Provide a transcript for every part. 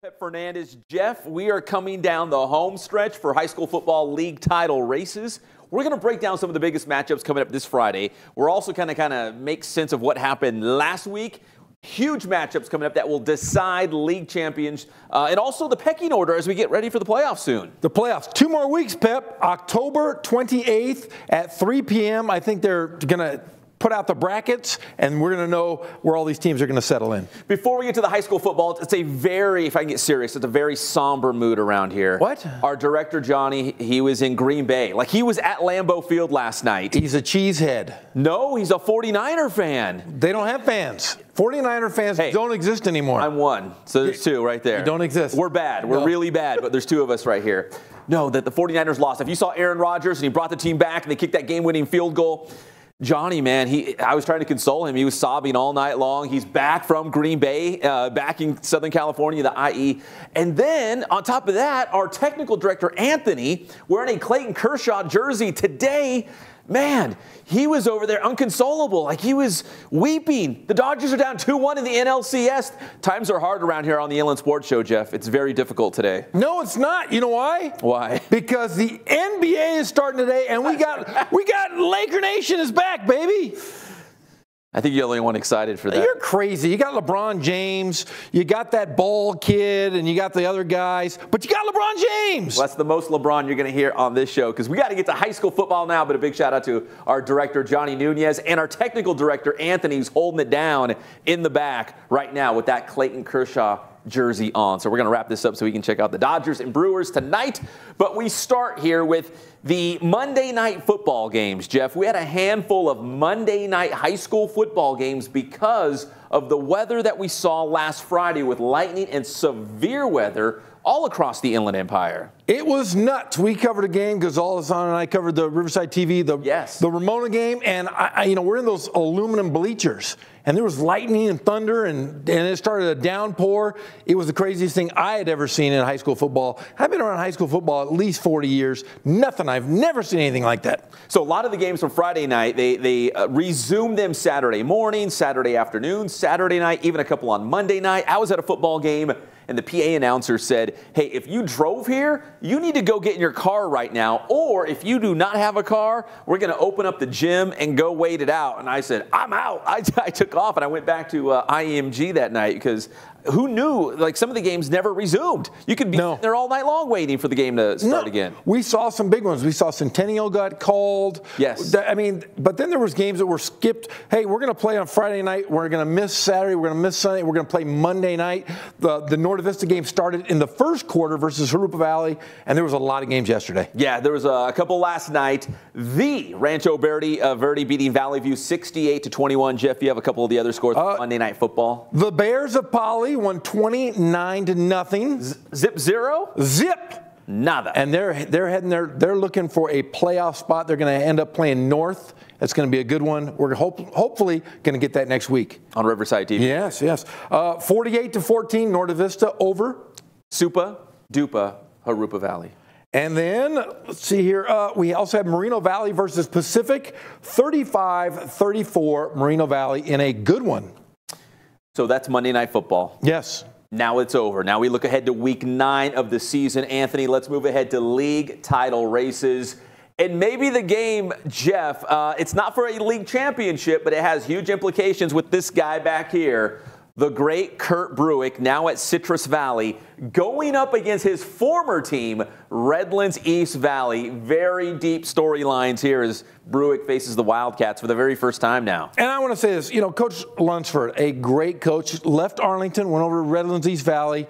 Pep Fernandez, Jeff, we are coming down the home stretch for high school football league title races. We're going to break down some of the biggest matchups coming up this Friday. We're also kind of make sense of what happened last week. Huge matchups coming up that will decide league champions and also the pecking order as we get ready for the playoffs soon. The playoffs. 2 more weeks, Pep. October 28th at 3 p.m. I think they're going to put out the brackets, and we're going to know where all these teams are going to settle in. Before we get to the high school football, it's a very, if I can get serious, it's a very somber mood around here. What? Our director, Johnny, he was in Green Bay. Like, he was at Lambeau Field last night. He's a cheesehead. No, he's a 49er fan. They don't have fans. 49er fans don't exist anymore. I'm one, so there's two right there. You don't exist. We're bad. We're really bad, but there's two of us right here. No, that the 49ers lost. If you saw Aaron Rodgers and he brought the team back and they kicked that game-winning field goal, Johnny, man, I was trying to console him. He was sobbing all night long. He's back from Green Bay, back in Southern California, the IE. And then, on top of that, our technical director, Anthony, wearing a Clayton Kershaw jersey today. Man, he was over there unconsolable. Like, he was weeping. The Dodgers are down 2-1 in the NLCS. Times are hard around here on the Inland Sports Show, Jeff. It's very difficult today. No, it's not. You know why? Why? Because the NBA is starting today, and we got Laker Nation is back, baby. I think you're the only one excited for that. You're crazy. You got LeBron James, you got that bald kid, and you got the other guys, but you got LeBron James. Well, that's the most LeBron you're going to hear on this show, because we got to get to high school football now, but a big shout out to our director, Johnny Nunez, and our technical director, Anthony, who's holding it down in the back right now with that Clayton Kershaw jersey on. So we're going to wrap this up so we can check out the Dodgers and Brewers tonight. But we start here with the Monday night football games, Jeff. We had a handful of Monday night high school football games because of the weather that we saw last Friday with lightning and severe weather all across the Inland Empire. It was nuts. We covered a game. Gonzalez-on and I covered the Riverside TV, the Ramona game, and we're in those aluminum bleachers, and there was lightning and thunder, and it started a downpour. It was the craziest thing I had ever seen in high school football. I've been around high school football at least 40 years. I've never seen anything like that. So a lot of the games from Friday night, they resumed them Saturday morning, Saturday afternoon, Saturday night, even a couple on Monday night. I was at a football game, and the PA announcer said, hey, if you drove here, you need to go get in your car right now. Or if you do not have a car, we're going to open up the gym and go wait it out. And I said, I'm out. I took off, and I went back to IMG that night because who knew, like, some of the games never resumed. You could be there all night long waiting for the game to start again. We saw some big ones. We saw Centennial got called. Yes. I mean, but then there was games that were skipped. Hey, we're going to play on Friday night. We're going to miss Saturday. We're going to miss Sunday. We're going to play Monday night. The Norte Vista game started in the first quarter versus Jurupa Valley, and there was a lot of games yesterday. Yeah, there was a couple last night. The Rancho Verde beating Valley View 68-21. Jeff, you have a couple of the other scores for Monday Night Football. The Bears of Poly won 29-0. Zip zero? Zip. Nada. And they're heading there. They're looking for a playoff spot. They're going to end up playing North. That's going to be a good one. We're hopefully going to get that next week. On Riverside TV. Yes. 48-14, Norte Vista over. Supa Dupa Jurupa Valley. And then, let's see here, we also have Moreno Valley versus Pacific, 35-34, Moreno Valley in a good one. So that's Monday Night Football. Yes. Now it's over. Now we look ahead to week 9 of the season. Anthony, let's move ahead to league title races. And maybe the game, Jeff, it's not for a league championship, but it has huge implications with this guy back here. The great Kurt Bruick, now at Citrus Valley, going up against his former team, Redlands East Valley. Very deep storylines here as Bruick faces the Wildcats for the very first time now. And I want to say this, Coach Lunsford, a great coach, left Arlington, went over to Redlands East Valley.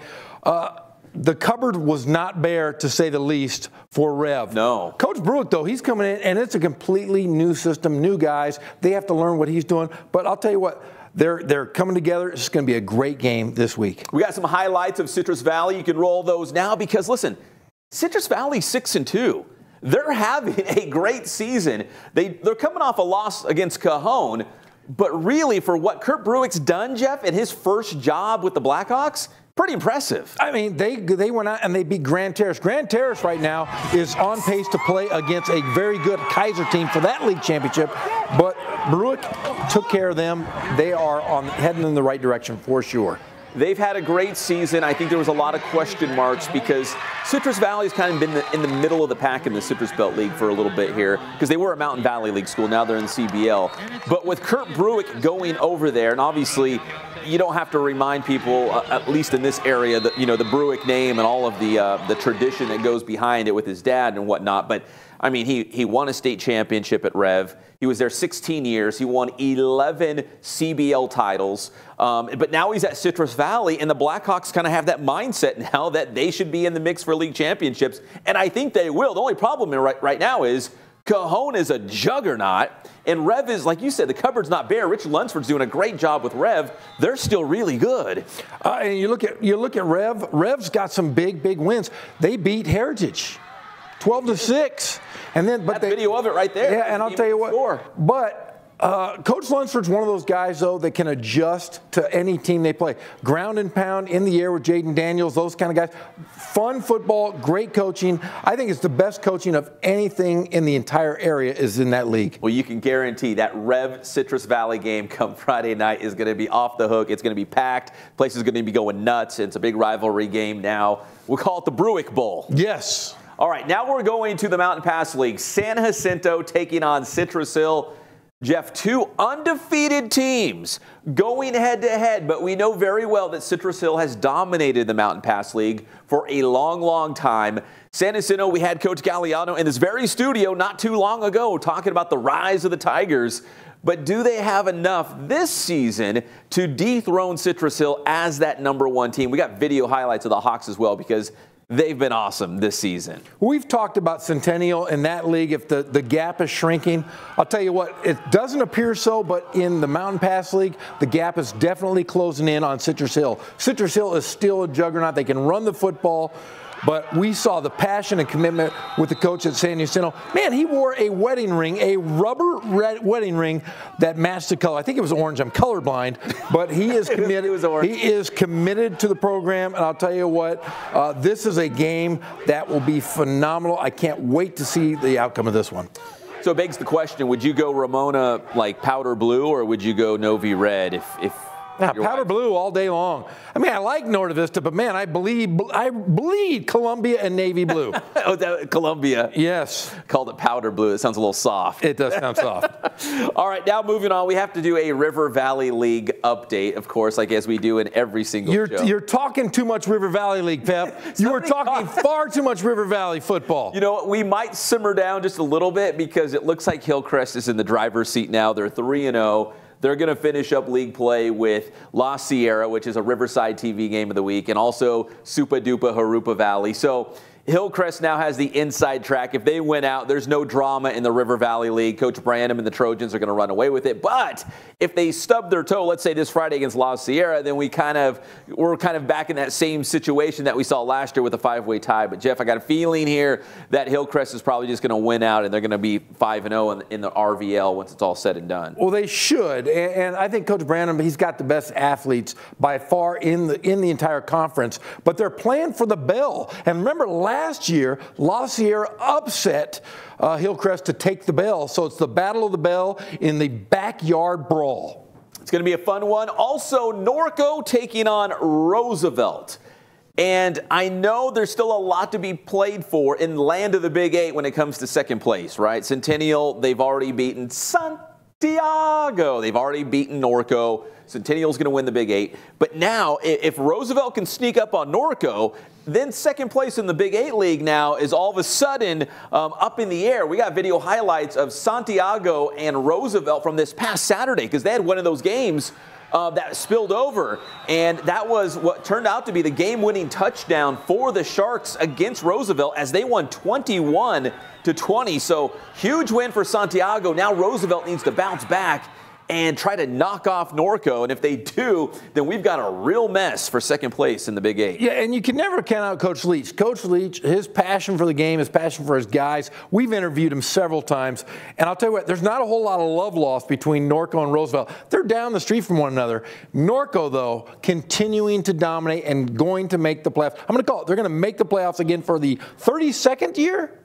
The cupboard was not bare, to say the least, for Rev. No. Coach Bruick, though, he's coming in, and it's a completely new system, new guys. They have to learn what he's doing. But I'll tell you what, they're coming together. It's going to be a great game this week. We got some highlights of Citrus Valley. You can roll those now because, listen, Citrus Valley 6-2. They're having a great season. They're coming off a loss against Cajon. But really, for what Kurt Bruick's done, Jeff, in his first job with the Blackhawks, pretty impressive. I mean, they went out and they beat Grand Terrace. Grand Terrace right now is on pace to play against a very good Kaiser team for that league championship. But Bruick took care of them. They are heading in the right direction for sure. they've had a great season. I think there was a lot of question marks because Citrus Valley's kind of been in the middle of the pack in the Citrus Belt League for a little bit here because they were a Mountain Valley League school. Now they're in the CBL. But with Kurt Bruick going over there, and obviously you don't have to remind people, at least in this area, that the Bruick name and all of the tradition that goes behind it with his dad and whatnot. But I mean, he won a state championship at Rev. He was there 16 years. He won 11 CBL titles. But now he's at Citrus Valley, and the Blackhawks kind of have that mindset now that they should be in the mix for league championships. And I think they will. The only problem right now is Cajon is a juggernaut, and Rev is, like you said, the cupboard's not bare. Rich Lunsford's doing a great job with Rev. They're still really good. And you look at Rev. Rev's got some big wins. They beat Heritage 12-6. And then, but that video of it right there. Yeah, and I'll tell you what. But Coach Lunsford's one of those guys, though, that can adjust to any team they play. Ground and pound, in the air with Jaden Daniels, those kind of guys. Fun football, great coaching. I think it's the best coaching of anything in the entire area is in that league. Well, you can guarantee that Rev Citrus Valley game come Friday night is going to be off the hook. It's going to be packed. Place is going to be going nuts. It's a big rivalry game now. We'll call it the Bruick Bowl. Yes. All right, now we're going to the Mountain Pass League. San Jacinto taking on Citrus Hill. Geoff, two undefeated teams going head-to-head, but we know very well that Citrus Hill has dominated the Mountain Pass League for a long time. San Jacinto, we had Coach Galliano in this very studio not too long ago talking about the rise of the Tigers. But do they have enough this season to dethrone Citrus Hill as that #1 team? We got video highlights of the Hawks as well because they've been awesome this season. We've talked about Centennial in that league, if the gap is shrinking. I'll tell you what, it doesn't appear so, but in the Mountain Pass League, the gap is definitely closing in on Citrus Hill. Citrus Hill is still a juggernaut. They can run the football. But we saw the passion and commitment with the coach at San Jacinto. Man, he wore a wedding ring, a rubber red wedding ring that matched the color. I think it was orange. I'm colorblind, but he is committed. It was orange. He is committed to the program, and I'll tell you what, this is a game that will be phenomenal. I can't wait to see the outcome of this one. So it begs the question: would you go Ramona like powder blue, or would you go Novi red if Yeah, powder blue all day long. I mean, I like Norte Vista, but man, I bleed Columbia and navy blue. Oh, that Columbia. Yes. Called it powder blue. It sounds a little soft. It does sound soft. All right, now moving on, we have to do a River Valley League update, of course, like as we do in every single show. You're talking too much River Valley League, Pep. You were talking far too much River Valley football. You know what? We might simmer down just a little bit because it looks like Hillcrest is in the driver's seat now. They're 3-0. They're going to finish up league play with La Sierra, which is a Riverside TV game of the week, and also Supa Dupa Harupa Valley. So Hillcrest now has the inside track. If they win out, there's no drama in the River Valley League. Coach Branham and the Trojans are going to run away with it. But if they stub their toe, let's say this Friday against La Sierra, then we're kind of back in that same situation that we saw last year with a 5-way tie. But Geoff, I got a feeling here that Hillcrest is probably just going to win out, and they're going to be 5-0 in the RVL once it's all said and done. Well, they should, and I think Coach Branham, he's got the best athletes by far in the entire conference. But they're playing for the bell. And remember, last year, La Sierra upset Hillcrest to take the bell. So it's the Battle of the Bell in the backyard brawl. It's going to be a fun one. Also, Norco taking on Roosevelt. And I know there's still a lot to be played for in land of the Big 8 when it comes to second place, right? Centennial, they've already beaten Santiago. They've already beaten Norco. Centennial's going to win the Big 8. But now, if Roosevelt can sneak up on Norco, then second place in the Big 8 League now is all of a sudden up in the air. We got video highlights of Santiago and Roosevelt from this past Saturday because they had one of those games that spilled over, and that was what turned out to be the game-winning touchdown for the Sharks against Roosevelt as they won 21-20. So huge win for Santiago. Now Roosevelt needs to bounce back and try to knock off Norco. And if they do, then we've got a real mess for second place in the Big 8. Yeah, and you can never count out Coach Leach. Coach Leach, his passion for the game, his passion for his guys, we've interviewed him several times. And I'll tell you what, there's not a whole lot of love lost between Norco and Roosevelt. They're down the street from one another. Norco, though, continuing to dominate and going to make the playoffs. I'm going to call it, they're going to make the playoffs again for the 32nd year?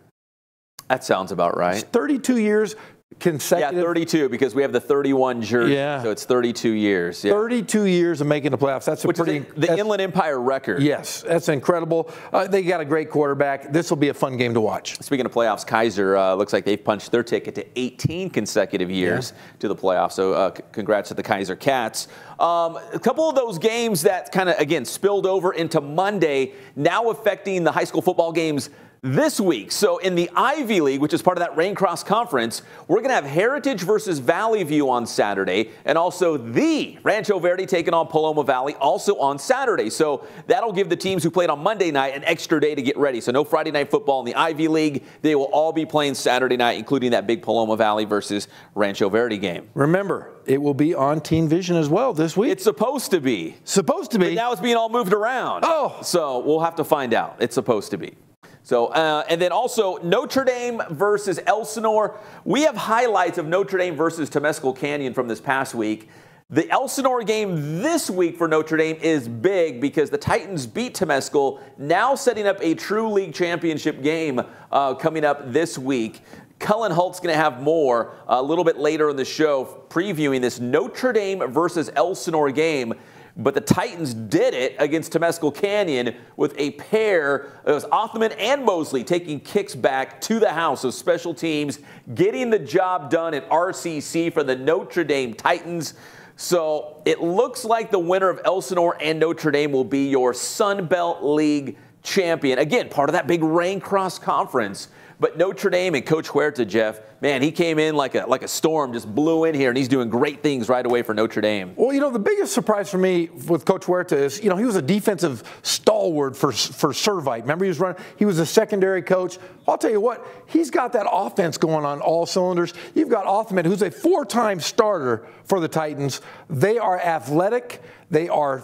That sounds about right. 32 years. consecutive? Yeah, 32 because we have the 31 jersey. Yeah. So it's 32 years. Yeah. 32 years of making the playoffs. That's the Inland Empire record. Yes, that's incredible. They got a great quarterback. This will be a fun game to watch. Speaking of playoffs, Kaiser looks like they've punched their ticket to 18 consecutive years to the playoffs. So congrats to the Kaiser Cats. A couple of those games that kind of, again, spilled over into Monday, now affecting the high school football games this week. So in the Ivy League, which is part of that Raincross Conference, we're going to have Heritage versus Valley View on Saturday, and also the Rancho Verde taking on Paloma Valley also on Saturday. So that'll give the teams who played on Monday night an extra day to get ready. So no Friday night football in the Ivy League. They will all be playing Saturday night, including that big Paloma Valley versus Rancho Verde game. Remember, it will be on Teen Vision as well this week. It's supposed to be. Supposed to be. But now it's being all moved around. Oh. So we'll have to find out. It's supposed to be. So, and then also Notre Dame versus Elsinore. We have highlights of Notre Dame versus Temescal Canyon from this past week. The Elsinore game this week for Notre Dame is big because the Titans beat Temescal, now setting up a true league championship game coming up this week. Cullen Hult's going to have more a little bit later in the show previewing this Notre Dame versus Elsinore game. But the Titans did it against Temescal Canyon with a pair. It was Othman and Mosley taking kicks back to the house. So special teams getting the job done at RCC for the Notre Dame Titans. So it looks like the winner of Elsinore and Notre Dame will be your Sun Belt League champion. Again, part of that big Raincross Conference. But Notre Dame and Coach Huerta, Jeff, man, he came in like a storm, just blew in here, and he's doing great things right away for Notre Dame. Well, the biggest surprise for me with Coach Huerta is, he was a defensive stalwart for Servite. Remember, he was a secondary coach. I'll tell you what, he's got that offense going on all cylinders. You've got Othman, who's a 4-time starter for the Titans. They are athletic. They are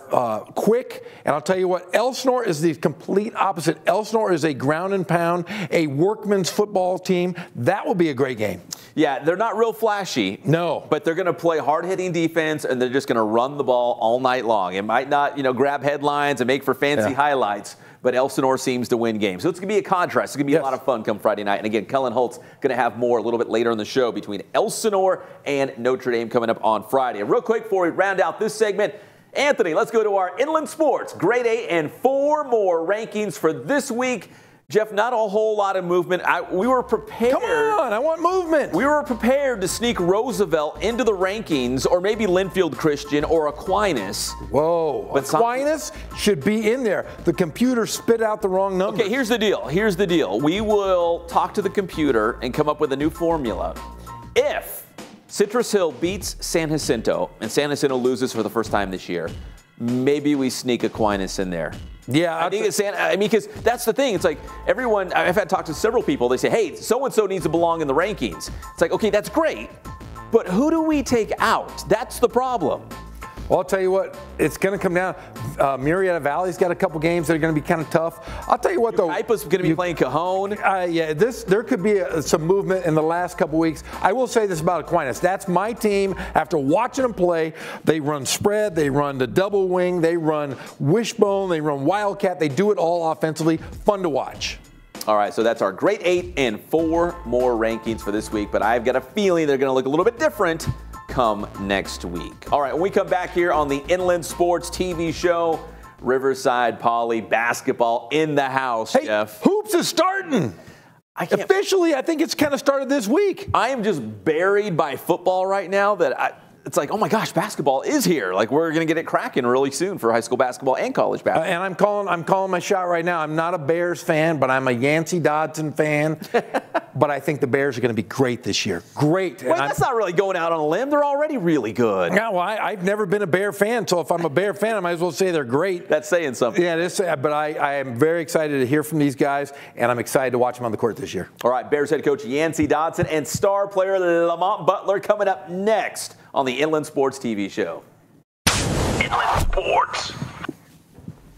quick. And I'll tell you what, Elsinore is the complete opposite. Elsinore is a ground and pound, a workman's football team. That will be a great game. Yeah, they're not real flashy. No. But they're going to play hard-hitting defense, and they're just going to run the ball all night long. It might not, grab headlines and make for fancy highlights, but Elsinore seems to win games. So it's going to be a contrast. It's going to be a lot of fun come Friday night. And again, Cullen Hult's going to have more a little bit later in the show between Elsinore and Notre Dame coming up on Friday. And real quick before we round out this segment, Anthony, let's go to our Inland Sports Grade 8 and 4 more rankings for this week. Jeff, not a whole lot of movement. We were prepared. Come on, I want movement. We were prepared to sneak Roosevelt into the rankings, or maybe Linfield Christian or Aquinas. Whoa, but Aquinas should be in there. The computer spit out the wrong number. Okay, here's the deal. We will talk to the computer and come up with a new formula. If Citrus Hill beats San Jacinto, and San Jacinto loses for the first time this year, maybe we sneak Aquinas in there. Yeah, I think because that's the thing. It's like everyone, I've had talked to several people. They say, hey, so-and-so needs to belong in the rankings. It's like, okay, that's great. But who do we take out? That's the problem. Well, I'll tell you what, it's going to come down. Murrieta Valley's got a couple games that are going to be kind of tough. I'll tell you what, though. Ipa's going to be playing Cajon. There could be some movement in the last couple weeks. I will say this about Aquinas. That's my team. After watching them play, they run spread, they run the double wing, they run wishbone, they run wildcat. They do it all offensively. Fun to watch. All right, so that's our Grade 8 and 4 more rankings for this week, but I've got a feeling they're going to look a little bit different come next week. All right, when we come back here on the Inland Sports TV show, Riverside Poly basketball in the house, hey, Jeff. Hoops is starting. Officially, I think it's kind of started this week. I am just buried by football right now that it's like, oh my gosh, basketball is here. Like, we're going to get it cracking really soon for high school basketball and college basketball. And I'm calling my shot right now. I'm not a Bears fan, but I'm a Yancey Dodson fan. But I think the Bears are going to be great this year. Great. Well, that's not really going out on a limb. They're already really good. Yeah, well, I've never been a Bear fan, so if I'm a Bear fan, I might as well say they're great. That's saying something. Yeah, but I am very excited to hear from these guys, and I'm excited to watch them on the court this year. All right, Bears head coach Yancey Dodson and star player Lamont Butler coming up next on the Inland Sports TV show. Inland Sports.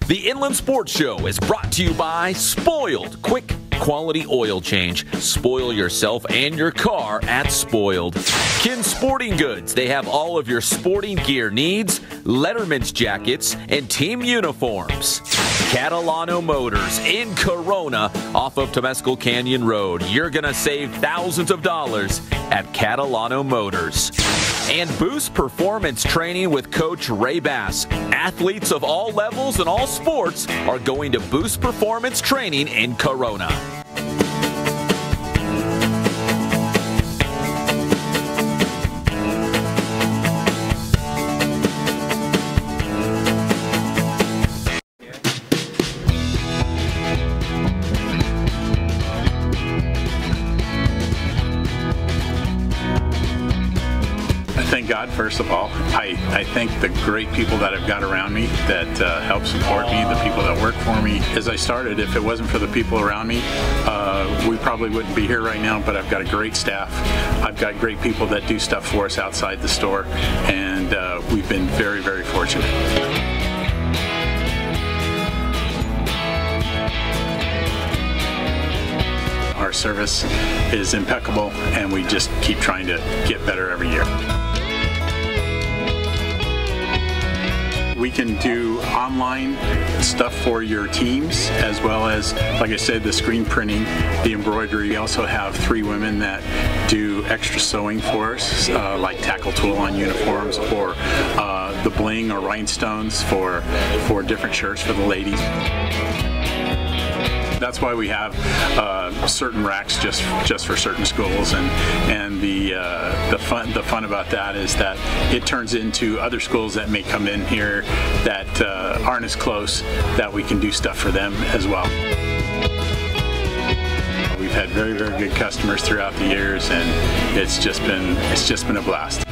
The Inland Sports Show is brought to you by Spoiled Quick quality oil change. Spoil yourself and your car at Spoiled. Kin Sporting Goods. They have all of your sporting gear needs, Letterman's jackets, and team uniforms. Catalano Motors in Corona off of Temescal Canyon Road. You're going to save thousands of dollars at Catalano Motors. And Boost Performance Training with Coach Ray Bass. Athletes of all levels and all sports are going to Boost Performance Training in Corona. Thank God, first of all. I thank the great people that I've got around me that help support me, the people that work for me. As I started, if it wasn't for the people around me, we probably wouldn't be here right now, but I've got a great staff. I've got great people that do stuff for us outside the store, and we've been very, very fortunate. Our service is impeccable, and we just keep trying to get better every year. We can do online stuff for your teams, as well as, like I said, the screen printing, the embroidery. We also have 3 women that do extra sewing for us, like tackle tool on uniforms, or the bling or rhinestones for different shirts for the ladies. That's why we have certain racks just for certain schools, and the fun about that is that it turns into other schools that may come in here that aren't as close, that we can do stuff for them as well. We've had very, very good customers throughout the years, and it's just been a blast.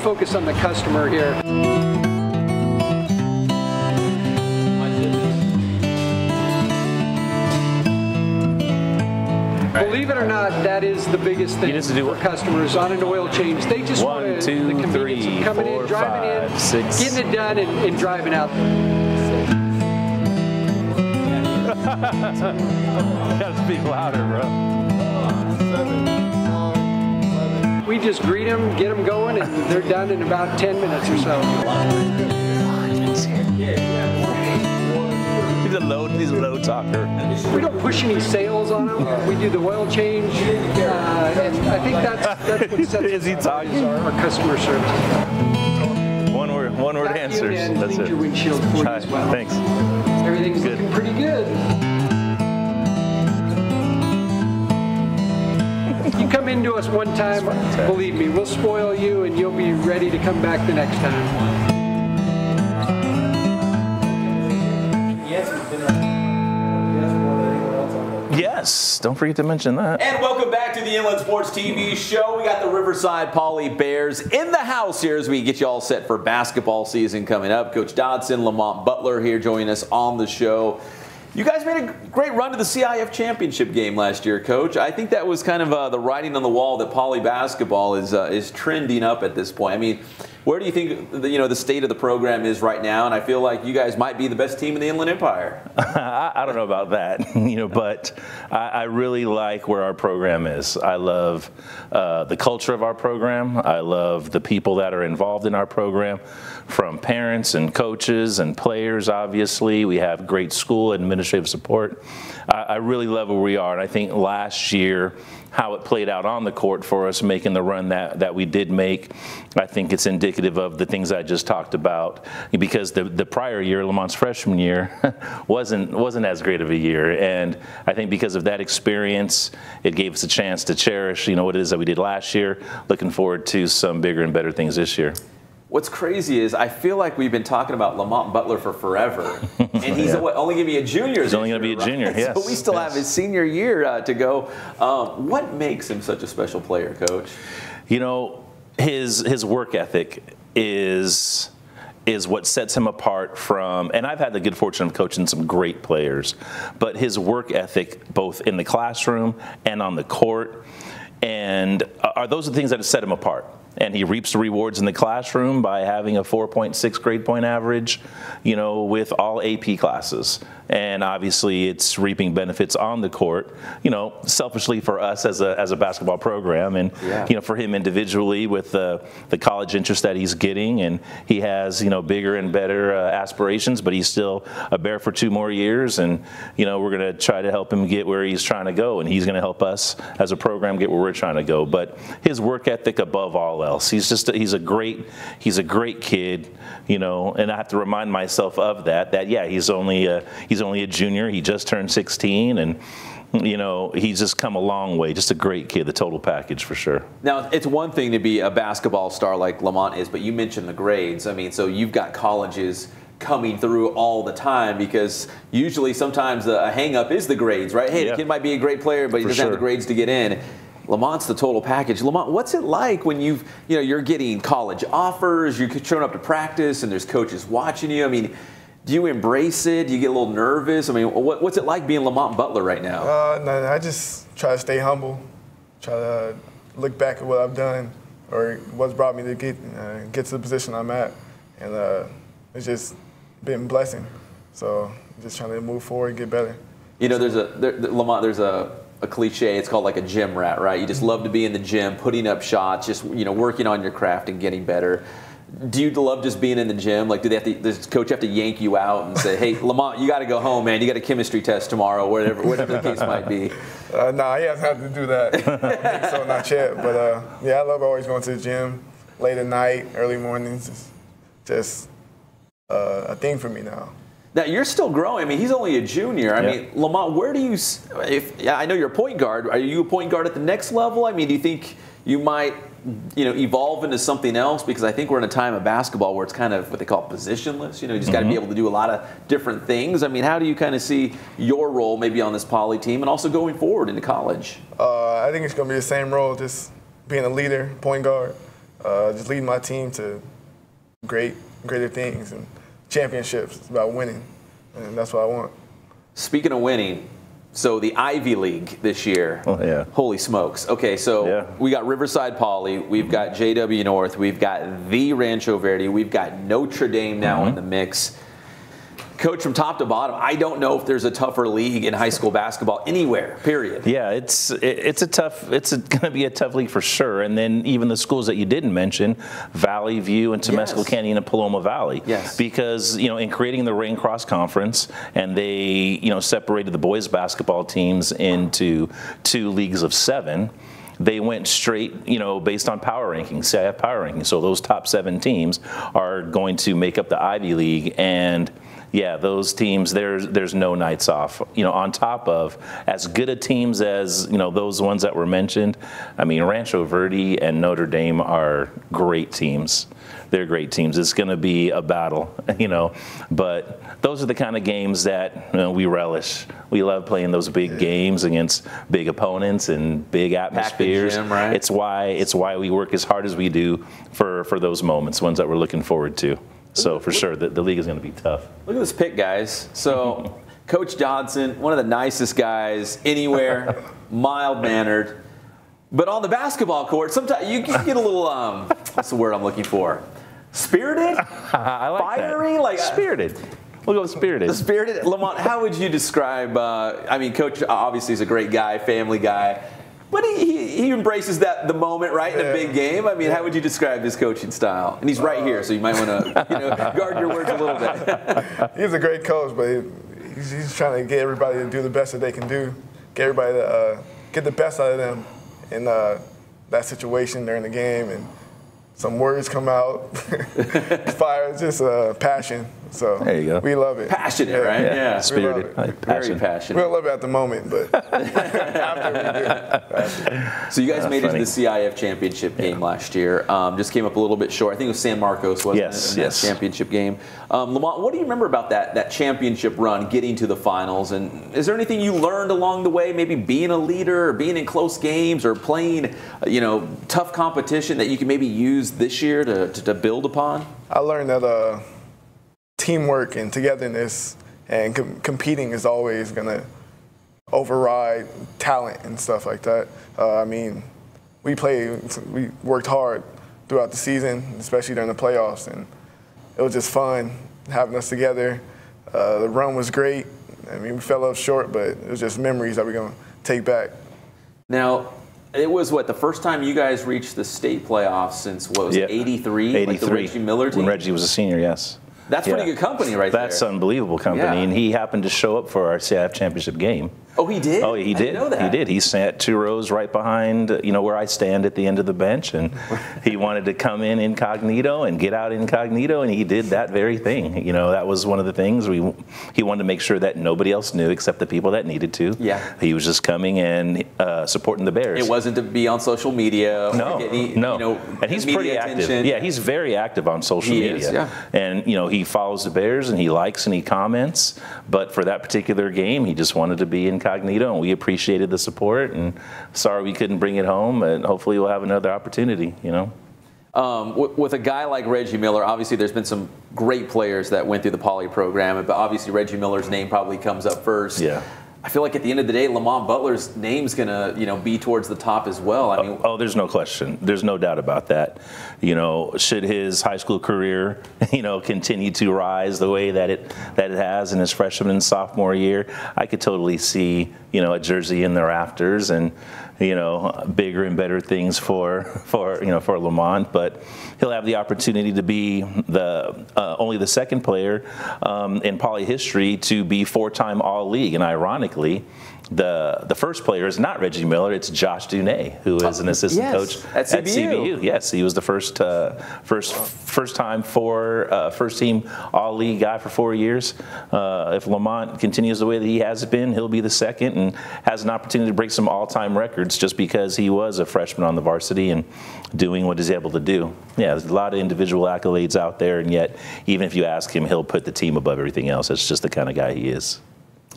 Focus on the customer here. Believe it or not, that is the biggest thing for customers on an oil change. They just want the convenience of coming in, driving in, 6. getting it done, and driving out. You gotta speak louder, bro. We just greet them, get them going, and they're done in about 10 minutes or so. He's a low talker. We don't push any sales on them. We do the oil change, and I think that's what sets Is he talking? our customer service. One word answers. That's cleaned it. your windshield for you as well. Thanks. Everything's Good. looking pretty good. You come into us one time, believe me, we'll spoil you and you'll be ready to come back the next time. Yes, don't forget to mention that. And welcome back to the Inland Sports TV show. We got the Riverside Poly Bears in the house here as we get you all set for basketball season coming up. Coach Dodson, Lamont Butler here joining us on the show. You guys made a great run to the CIF championship game last year, Coach. I think that was kind of the writing on the wall that Poly basketball is trending up at this point. I mean, where do you think the state of the program is right now? And I feel like you guys might be the best team in the Inland Empire. I don't know about that, but I really like where our program is. I love the culture of our program. I love the people that are involved in our program, from parents and coaches and players. Obviously, we have great school administrative support. I really love where we are, and I think last year, how it played out on the court for us, making the run that we did make, I think it's indicative of the things I just talked about. Because the prior year, Lamont's freshman year, wasn't as great of a year, and I think because of that experience, it gave us a chance to cherish what it is that we did last year. Looking forward to some bigger and better things this year. What's crazy is I feel like we've been talking about Lamont Butler for forever, and he's only going to be a junior. He's only going to be a junior, right? yes. So we still have his senior year to go. What makes him such a special player, Coach? His work ethic is is what sets him apart from, and I've had the good fortune of coaching some great players, but his work ethic, both in the classroom and on the court, and those are the things that have set him apart. And he reaps the rewards in the classroom by having a 4.6 grade point average, with all AP classes. And obviously it's reaping benefits on the court, selfishly for us as a basketball program, and, for him individually with the college interest that he's getting. And he has, bigger and better aspirations, but he's still a Bear for 2 more years. And, we're going to try to help him get where he's trying to go. And he's going to help us as a program get where we're trying to go. But his work ethic above all else, he's a great kid, and I have to remind myself of that he's only a junior. He just turned 16, and he's just come a long way. Just a great kid, the total package for sure. Now, it's one thing to be a basketball star like Lamont is, but you mentioned the grades. I mean, so you've got colleges coming through all the time, because usually sometimes a hang-up is the grades, right? Hey, the kid might be a great player, but he doesn't have the grades to get in. Lamont's the total package. Lamont, what's it like when you're getting college offers, you're showing up to practice, and there's coaches watching you? I mean, do you embrace it? Do you get a little nervous? I mean, what's it like being Lamont Butler right now? No, I just try to stay humble, try to look back at what I've done or what's brought me to get to the position I'm at, and it's just been a blessing. So just trying to move forward, get better. Lamont, there's a cliche. It's called like a gym rat, right? You just love to be in the gym, putting up shots, just working on your craft and getting better. Do you love just being in the gym? Like, does coach have to yank you out and say, "Hey, Lamont, you got to go home, man. You got a chemistry test tomorrow," whatever the case might be? No, he hasn't had to do that. I think so, not yet. But I love always going to the gym late at night, early mornings. It's just a thing for me now. Now, you're still growing. I mean, he's only a junior. I mean, Lamont, where do you I know you're a point guard. Are you a point guard at the next level? I mean, do you think you might, evolve into something else? Because I think we're in a time of basketball where it's kind of what they call positionless. You just got to be able to do a lot of different things. I mean, how do you kind of see your role maybe on this Poly team and also going forward into college? I think it's going to be the same role, just being a leader, point guard, just leading my team to greater things and championships. It's about winning, and that's what I want. Speaking of winning, so the Ivy League this year. Oh, yeah. Holy smokes. Okay, so we got Riverside Poly, we've got JW North, we've got the Rancho Verde, we've got Notre Dame now in the mix. Coach, from top to bottom, I don't know if there's a tougher league in high school basketball anywhere, period. Yeah, it's going to be a tough league for sure. And then even the schools that you didn't mention, Valley View and Temescal Canyon and Paloma Valley. Yes. Because, in creating the Rain Cross Conference, and they, separated the boys basketball teams into 2 leagues of 7, they went straight, based on power rankings, CIF power rankings. So those top 7 teams are going to make up the Ivy League, and those teams, there's no nights off. On top of as good a teams as, those ones that were mentioned. I mean, Rancho Verde and Notre Dame are great teams. They're great teams. It's going to be a battle, But those are the kind of games that we relish. We love playing those big games against big opponents and big atmospheres. Gym, right? It's why we work as hard as we do for those moments, ones that we're looking forward to. So for sure, the league is going to be tough. Look at this pick, guys. So Coach Johnson, one of the nicest guys anywhere, mild-mannered. But on the basketball court, sometimes you can get a little, what's the word I'm looking for? Spirited? I like fiery? that. Like spirited. We'll go with spirited. Spirited? Lamont, how would you describe, Coach obviously is a great guy, family guy. But he embraces the moment, right, in a big game. I mean, how would you describe his coaching style? And he's right here, so you might want to guard your words a little bit. He's a great coach, but he's trying to get everybody to do the best that they can do, get everybody to get the best out of them in that situation during the game. And some words come out, fire, just passion. So there you go. We love it. Passionate, right? Yeah. Spirited. Very passionate. We don't love it at the moment, but after we do. So you guys made it to the CIF championship game last year. Just came up a little bit short. I think it was San Marcos, wasn't it? Yes. That championship game. Lamont, what do you remember about that championship run, getting to the finals? And is there anything you learned along the way, maybe being a leader or being in close games or playing, tough competition that you can maybe use this year to build upon? I learned that teamwork and togetherness and competing is always going to override talent and stuff like that. I mean, we worked hard throughout the season, especially during the playoffs, and it was just fun having us together. The run was great. I mean, we fell up short, but it was just memories that we're going to take back. Now, it was, the first time you guys reached the state playoffs since, what was it, 83? 83. Like the Reggie Miller team? When Reggie was a senior, yes. That's pretty good company right there. That's unbelievable company, and he happened to show up for our CIF championship game. Oh, he did? Oh, he did. I didn't know that. He did. He sat 2 rows right behind, where I stand at the end of the bench, and he wanted to come in incognito and get out incognito, and he did that very thing. That was one of the things he wanted to make sure that nobody else knew except the people that needed to. Yeah. He was just coming and supporting the Bears. It wasn't to be on social media. No. And he's pretty active. Yeah, he's very active on social media. Is, yeah. And he follows the Bears and he likes and he comments. But for that particular game, he just wanted to be incognito, and we appreciated the support. And sorry we couldn't bring it home, and hopefully we'll have another opportunity. With a guy like Reggie Miller, obviously there's been some great players that went through the Poly program, but obviously Reggie Miller's name probably comes up first. Yeah. I feel like at the end of the day, Lamont Butler's name's gonna, be towards the top as well. I mean, there's no question. There's no doubt about that. Should his high school career, continue to rise the way that it has in his freshman and sophomore year, I could totally see, a jersey in the rafters and, bigger and better things for Lamont. But he'll have the opportunity to be only the second player in Poly history to be 4-time All-League, and ironically, the first player is not Reggie Miller, it's Josh Dunay, who is an assistant coach at CBU. Yes, he was the first time first team All-League guy for 4 years. If Lamont continues the way that he has been, he'll be the second and has an opportunity to break some all-time records just because he was a freshman on the varsity and doing what he's able to do. Yeah, there's a lot of individual accolades out there, and yet even if you ask him, he'll put the team above everything else. That's just the kind of guy he is.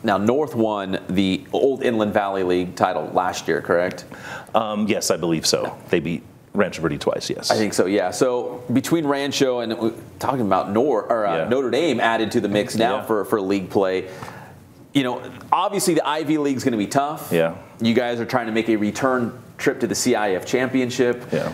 Now, North won the old Inland Valley League title last year, correct? Yes, I believe so. They beat Rancho Verde twice, yes. I think so, yeah. So between Rancho and talking about Notre Dame added to the mix now for league play. Obviously the Ivy League's going to be tough. Yeah. You guys are trying to make a return trip to the CIF championship. Yeah.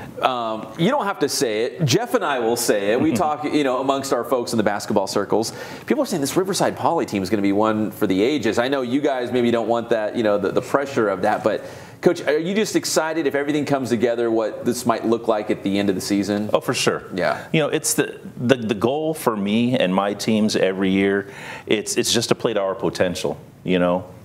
You don't have to say it. Jeff and I will say it. We talk, amongst our folks in the basketball circles. People are saying this Riverside Poly team is going to be one for the ages. I know you guys maybe don't want that, the pressure of that, but Coach, are you just excited if everything comes together what this might look like at the end of the season? Oh, for sure. Yeah. It's the goal for me and my teams every year. It's just to play to our potential,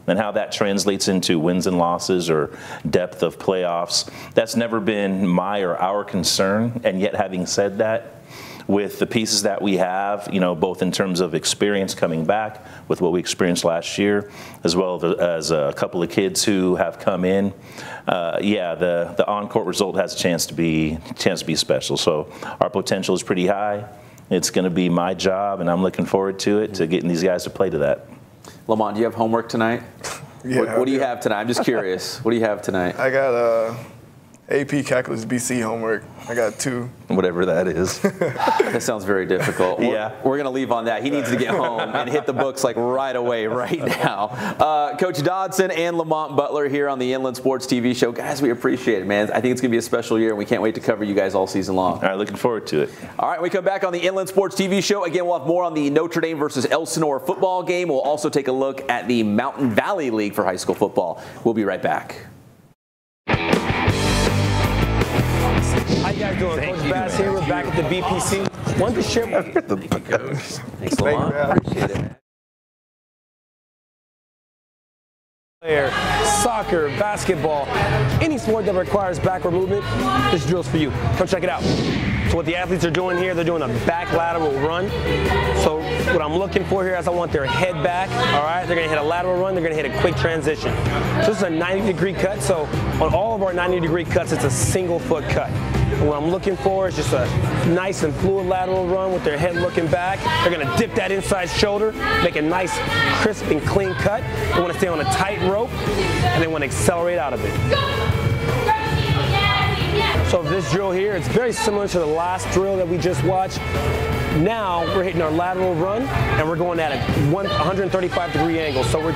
and how that translates into wins and losses or depth of playoffs. That's never been my or our concern. And yet, having said that, with the pieces that we have, both in terms of experience coming back with what we experienced last year, as well as a couple of kids who have come in, the on-court result has a chance to be special. So our potential is pretty high. It's going to be my job, and I'm looking forward to it, to getting these guys to play to that. Lamont, do you have homework tonight? Yeah. What do you have tonight? I'm just curious. What do you have tonight? I got AP Calculus BC homework. I got 2. Whatever that is. That sounds very difficult. Yeah. We're going to leave on that. He needs to get home and hit the books right away, right now. Coach Dodson and Lamont Butler here on the Inland Sports TV show. Guys, we appreciate it, man. I think it's going to be a special year, and we can't wait to cover you guys all season long. All right, looking forward to it. All right, when we come back on the Inland Sports TV show, again, we'll have more on the Notre Dame versus Elsinore football game. We'll also take a look at the Mountain Valley League for high school football. We'll be right back. How you guys doing? Coach Bass here. We're back at the BPC. Want to share Thanks a lot. Appreciate it. Player, soccer, basketball, any sport that requires backward movement, this drill's for you. Come check it out. So what the athletes are doing here, they're doing a back lateral run. So what I'm looking for here is I want their head back, all right? They're gonna hit a lateral run, they're gonna hit a quick transition. So this is a 90-degree cut, so on all of our 90-degree cuts, it's a single foot cut. And what I'm looking for is just a nice and fluid lateral run with their head looking back. They're gonna dip that inside shoulder, make a nice, crisp and clean cut. They wanna stay on a tight rope, and they wanna accelerate out of it. So this drill here, it's very similar to the last drill that we just watched. Now we're hitting our lateral run, and we're going at a 135-degree angle. So we're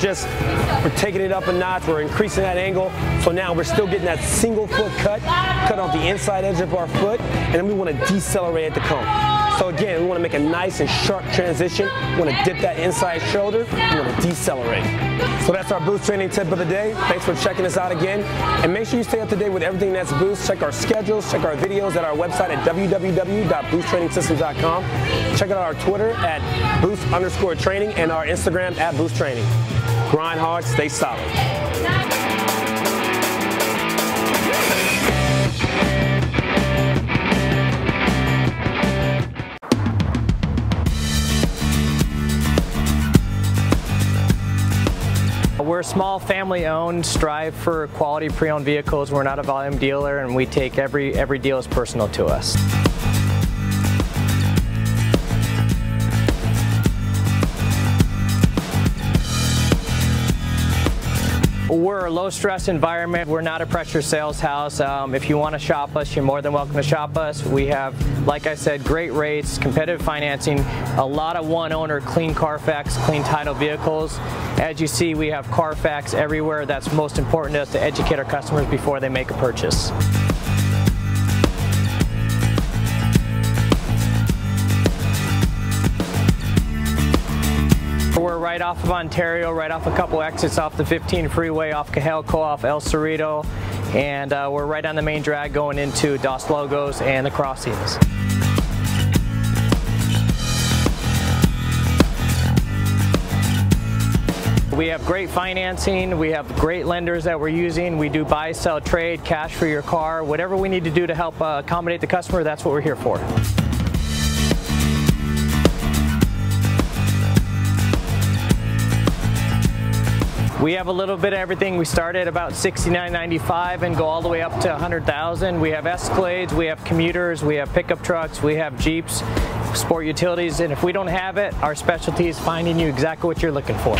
taking it up a notch. We're increasing that angle. So now we're still getting that single foot cut off the inside edge of our foot, and then we want to decelerate at the cone. So again, we want to make a nice and sharp transition. We want to dip that inside shoulder. We want to decelerate. So that's our boost training tip of the day. Thanks for checking us out again. And make sure you stay up to date with everything that's Boost. Check our schedules, check our videos at our website at www.boosttrainingsystems.com. Check out our Twitter at boost_training and our Instagram at boosttraining. Grind hard, stay solid. We're a small family-owned, strive for quality pre-owned vehicles. We're not a volume dealer, and we take every deal as personal to us. We're a low-stress environment. We're not a pressure sales house. If you want to shop us, you're more than welcome to shop us. We have, like I said, great rates, competitive financing, a lot of one-owner, clean Carfax, clean title vehicles. As you see, we have Carfax everywhere. That's most important to us, to educate our customers before they make a purchase. We're right off of Ontario, right off a couple exits off the 15 freeway, off Cahelco, off El Cerrito, and we're right on the main drag going into Dos Logos and the crossings. We have great financing, we have great lenders that we're using, we do buy, sell, trade, cash for your car, whatever we need to do to help accommodate the customer, that's what we're here for. We have a little bit of everything. We start at about $69.95 and go all the way up to $100,000. We have Escalades, we have commuters, we have pickup trucks, we have Jeeps, sport utilities, and if we don't have it, our specialty is finding you exactly what you're looking for.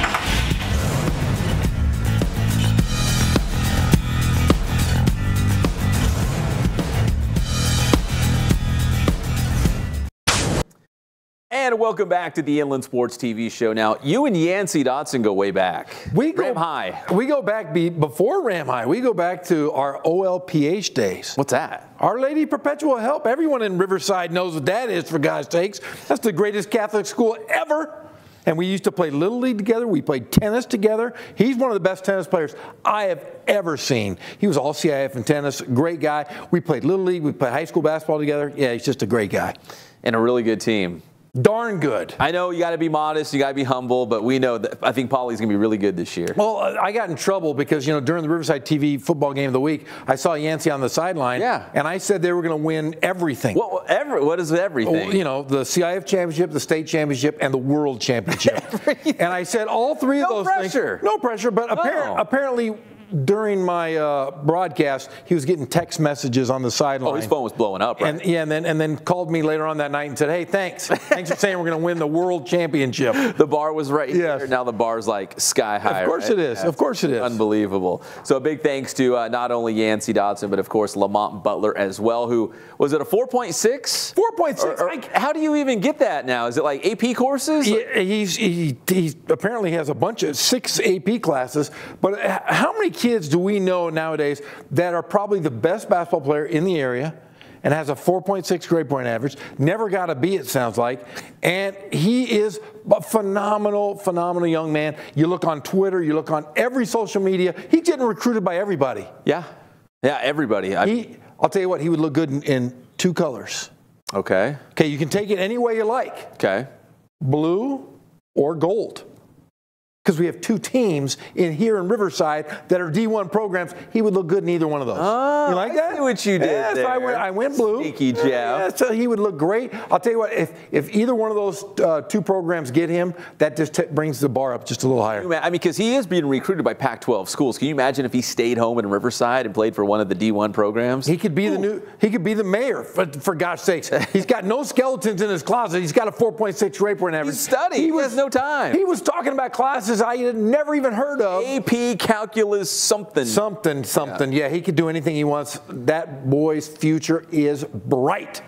And welcome back to the Inland Sports TV show. Now, you and Yancey Dotson go way back. Ram High. We go back before Ram High. We go back to our OLPH days. What's that? Our Lady Perpetual Help. Everyone in Riverside knows what that is, for God's sakes. That's the greatest Catholic school ever. And we used to play Little League together. We played tennis together. He's one of the best tennis players I have ever seen. He was all CIF in tennis, great guy. We played Little League. We played high school basketball together. Yeah, he's just a great guy. And a really good team. Darn good. I know you got to be modest, you got to be humble, but we know that I think Poly's going to be really good this year. Well, I got in trouble because, during the Riverside TV football game of the week, I saw Yancey on the sideline, and I said they were going to win everything. What is everything? The CIF championship, the state championship, and the world championship. And I said all three of those things. No pressure, but apparently during my broadcast, he was getting text messages on the sideline. Oh, his phone was blowing up, right? And then called me later on that night and said, "Hey, thanks for saying we're going to win the world championship." The bar was right here. Now the bar's like sky high. Of course it is. Of course it is. Unbelievable. So a big thanks to not only Yancey Dotson, but of course Lamont Butler as well. Who was it? A 4.6? 4.6. How do you even get that now? Is it like AP courses? Yeah, he apparently has a bunch of 6 AP classes. But how many kids do we know nowadays that are probably the best basketball player in the area and has a 4.6 grade point average, never got a B, it sounds like, and he is a phenomenal young man. You look on Twitter, you look on every social media, he's getting recruited by everybody. Yeah, everybody. I'll tell you what, he would look good in 2 colors. Okay, you can take it any way you like. Okay. Blue or gold. Because we have 2 teams here in Riverside that are D1 programs. He would look good in either one of those. Oh, you like that? I see what you did there. So I went blue. Sneaky Jeff. Yeah, so he would look great. I'll tell you what, if either one of those 2 programs get him, that just brings the bar up just a little higher. I mean, because he is being recruited by Pac-12 schools. Can you imagine if he stayed home in Riverside and played for one of the D1 programs? He could be the mayor, for God's sakes. He's got no skeletons in his closet. He's got a 4.6 grade point average. He's studying. He has no time. He was talking about classes I had never even heard of. AP, calculus, something. Something. Yeah, he could do anything he wants. That boy's future is bright.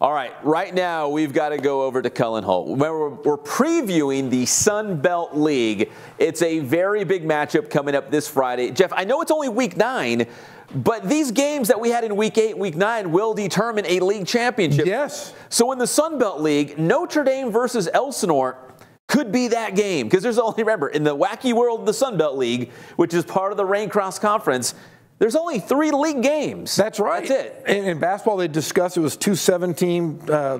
All right, right now we've got to go over to Cullen Holt. Remember, we're previewing the Sun Belt League. It's a very big matchup coming up this Friday. Jeff, I know it's only week 9, but these games that we had in week 8 and week 9 will determine a league championship. Yes. So in the Sun Belt League, Notre Dame versus Elsinore could be that game, because there's only, remember, in the wacky world of the Sun Belt League, which is part of the Rain Cross Conference, there's only 3 league games. That's right. That's it. In basketball, they discussed it was 2 7-team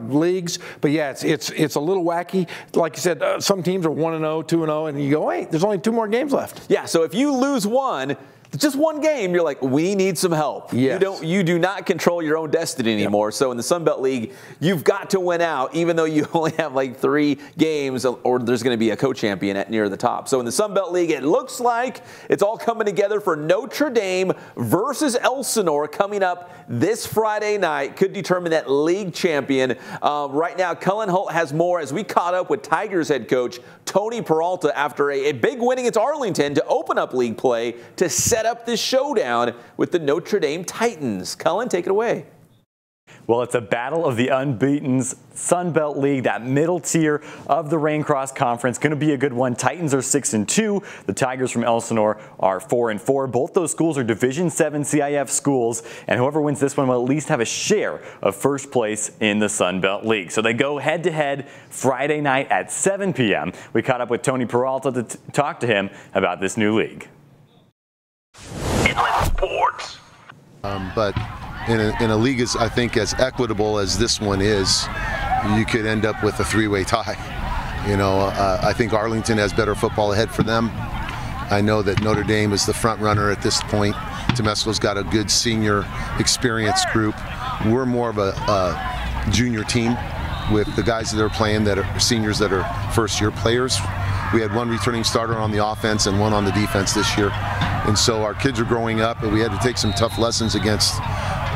leagues. But yeah, it's a little wacky. Like you said, some teams are 1-0, 2-0, and you go, wait, there's only 2 more games left. Yeah, so if you lose one, just one game, you're like, we need some help. Yes. You do not control your own destiny anymore. Yep. So in the Sun Belt League, you've got to win out, even though you only have like 3 games, or there's going to be a co-champion at near the top. So in the Sun Belt League, it looks like it's all coming together for Notre Dame versus Elsinore coming up this Friday night. Could determine that league champion. Right now, Cullen Holt has more as we caught up with Tigers head coach Tony Peralta after a big win against Arlington to open up league play to set up this showdown with the Notre Dame Titans. Cullen, take it away. Well, it's a battle of the unbeaten Sun Belt League, that middle tier of the Rain Cross Conference. Going to be a good one. Titans are 6-2. The Tigers from Elsinore are 4-4. Both those schools are Division 7 CIF schools, and whoever wins this one will at least have a share of first place in the Sun Belt League. So they go head-to-head Friday night at 7 p.m. We caught up with Tony Peralta to talk to him about this new league. Sports. But in a league I think as equitable as this one is, you could end up with a 3-way tie. You know, I think Arlington has better football ahead for them. I know that Notre Dame is the front runner at this point. Temesco's got a good senior experienced group. We're more of a junior team with the guys that are playing that are seniors that are first-year players. We had 1 returning starter on the offense and 1 on the defense this year. And so our kids are growing up, but we had to take some tough lessons against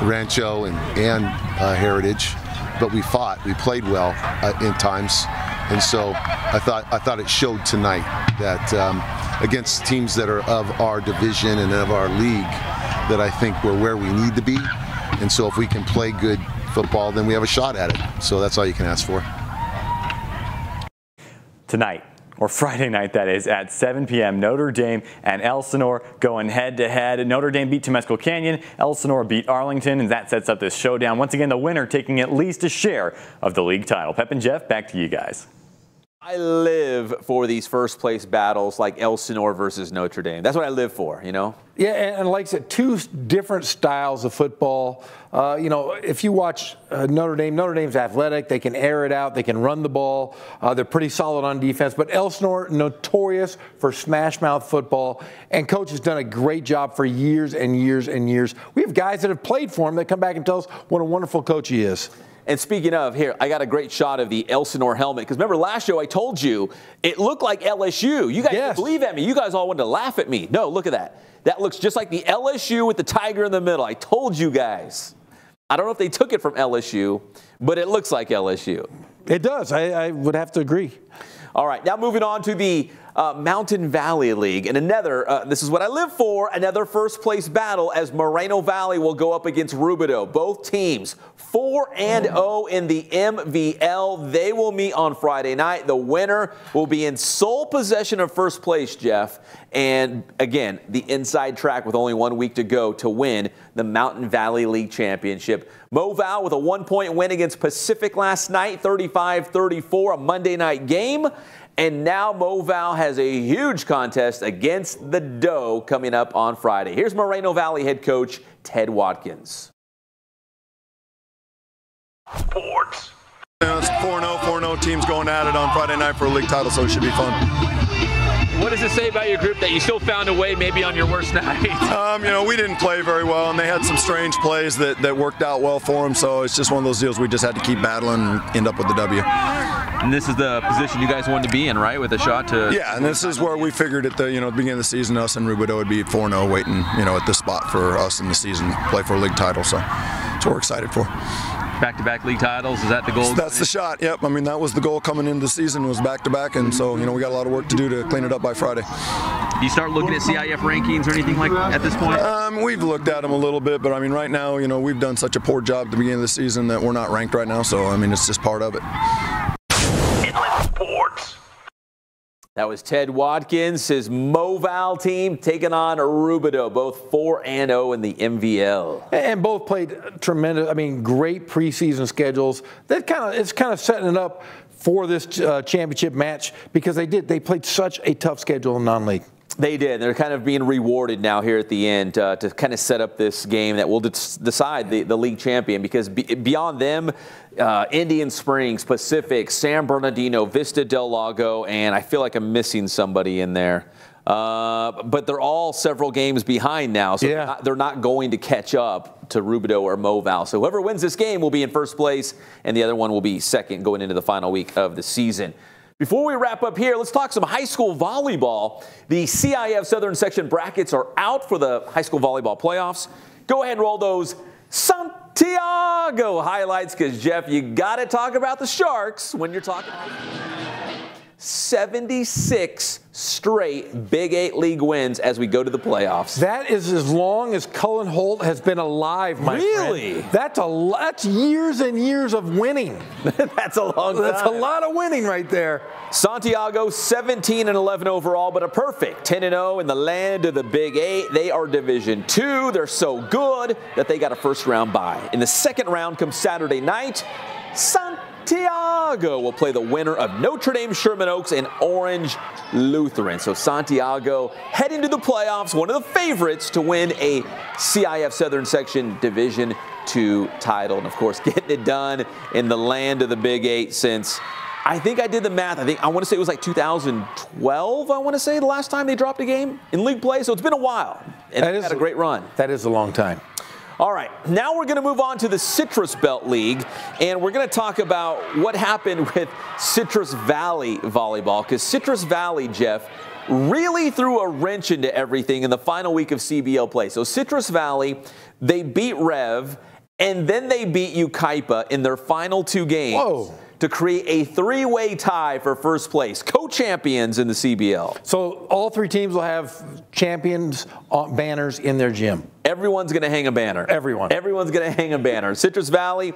Rancho and Heritage. But we fought, we played well in times. And so I thought it showed tonight that against teams that are of our division and of our league, that I think we're where we need to be. And so if we can play good football, then we have a shot at it. So that's all you can ask for. Tonight, or Friday night that is, at 7 p.m. Notre Dame and Elsinore going head-to-head. Notre Dame beat Temesco Canyon, Elsinore beat Arlington, and that sets up this showdown. Once again, the winner taking at least a share of the league title. Pep and Geoff, back to you guys. I live for these first place battles like Elsinore versus Notre Dame. That's what I live for, you know? Yeah, and like I said, 2 different styles of football. You know, if you watch Notre Dame's athletic. They can air it out. They can run the ball. They're pretty solid on defense. But Elsinore, notorious for smash mouth football. And Coach has done a great job for years and years and years. We have guys that have played for him that come back and tell us what a wonderful coach he is. And speaking of, here, I got a great shot of the Elsinore helmet. Because remember, last show I told you, it looked like LSU. You guys didn't believe at me. You guys all wanted to laugh at me. No, look at that. That looks just like the LSU with the tiger in the middle. I told you guys. I don't know if they took it from LSU, but it looks like LSU. It does. I would have to agree. All right, now moving on to the Mountain Valley League. And another, this is what I live for, another first place battle as Moreno Valley will go up against Rubidoux. Both teams 4-0 in the MVL. They will meet on Friday night. The winner will be in sole possession of first place, Jeff. And again, the inside track with only 1 week to go to win the Mountain Valley League Championship. Moval with a 1-point win against Pacific last night, 35-34, a Monday night game. And now Moval has a huge contest against the Doe coming up on Friday. Here's Moreno Valley head coach Ted Watkins. Sports. It's 4-0 teams going at it on Friday night for a league title, so it should be fun. What does it say about your group that you still found a way maybe on your worst night? You know, we didn't play very well, and they had some strange plays that worked out well for them, so it's just one of those deals we just had to keep battling and end up with the W. And this is the position you guys wanted to be in, right, with a shot to... Yeah, and this is where we figured at the beginning of the season, us and Rubidoux would be 4-0 waiting, at this spot for us in the season, play for a league title, so that's what we're excited for. back-to-back league titles? Is that the goal? That's the shot. Yep. I mean, that was the goal coming into the season, was back-to-back, and so we got a lot of work to do to clean it up by Friday. Do you start looking at CIF rankings or anything like that at this point? We've looked at them a little bit, but I mean, right now, we've done such a poor job at the beginning of the season that we're not ranked right now. So I mean, it's just part of it. Sports. That was Ted Watkins, his Moval team taking on Rubidoux, both 4-0 in the MVL. And both played tremendous, great preseason schedules. It's kind of setting it up for this championship match because they played such a tough schedule in non-league. They did. They're kind of being rewarded now here at the end to kind of set up this game that will decide the league champion, because beyond them, Indian Springs, Pacific, San Bernardino, Vista Del Lago, and I feel like I'm missing somebody in there. But they're all several games behind now, so they're not going to catch up to Rubidoux or Moval. So whoever wins this game will be in first place, and the other one will be second going into the final week of the season. Before we wrap up here, let's talk some high school volleyball. The CIF Southern Section brackets are out for the high school volleyball playoffs. Go ahead and roll those Santiago highlights, because, Jeff, you got to talk about the Sharks when you're talking. 76 straight Big 8 league wins as we go to the playoffs. That is as long as Cullen Holt has been alive, my friend. That's years and years of winning. That's a long time. That's a lot of winning right there. Santiago 17-11 overall, but a perfect 10-0 in the land of the Big 8. They are Division II. They're so good that they got a first-round bye. In the second round comes Saturday night. Santiago will play the winner of Notre Dame Sherman Oaks and Orange Lutheran. So Santiago heading to the playoffs, one of the favorites to win a CIF Southern Section Division II title. And, of course, getting it done in the land of the Big 8 since, I think I did the math. I want to say it was like 2012, I want to say, the last time they dropped a game in league play. So it's been a while. And they've had a great run. That is a long time. All right, now we're going to move on to the Citrus Belt League, and we're going to talk about what happened with Citrus Valley Volleyball, because Citrus Valley, Jeff, really threw a wrench into everything in the final week of CBL play. So Citrus Valley, they beat Rev, and then they beat Yucaipa in their final two games. Whoa. To create a three-way tie for first place, co-champions in the CBL. So all three teams will have champions banners in their gym. Everyone's going to hang a banner. Everyone's going to hang a banner. Citrus Valley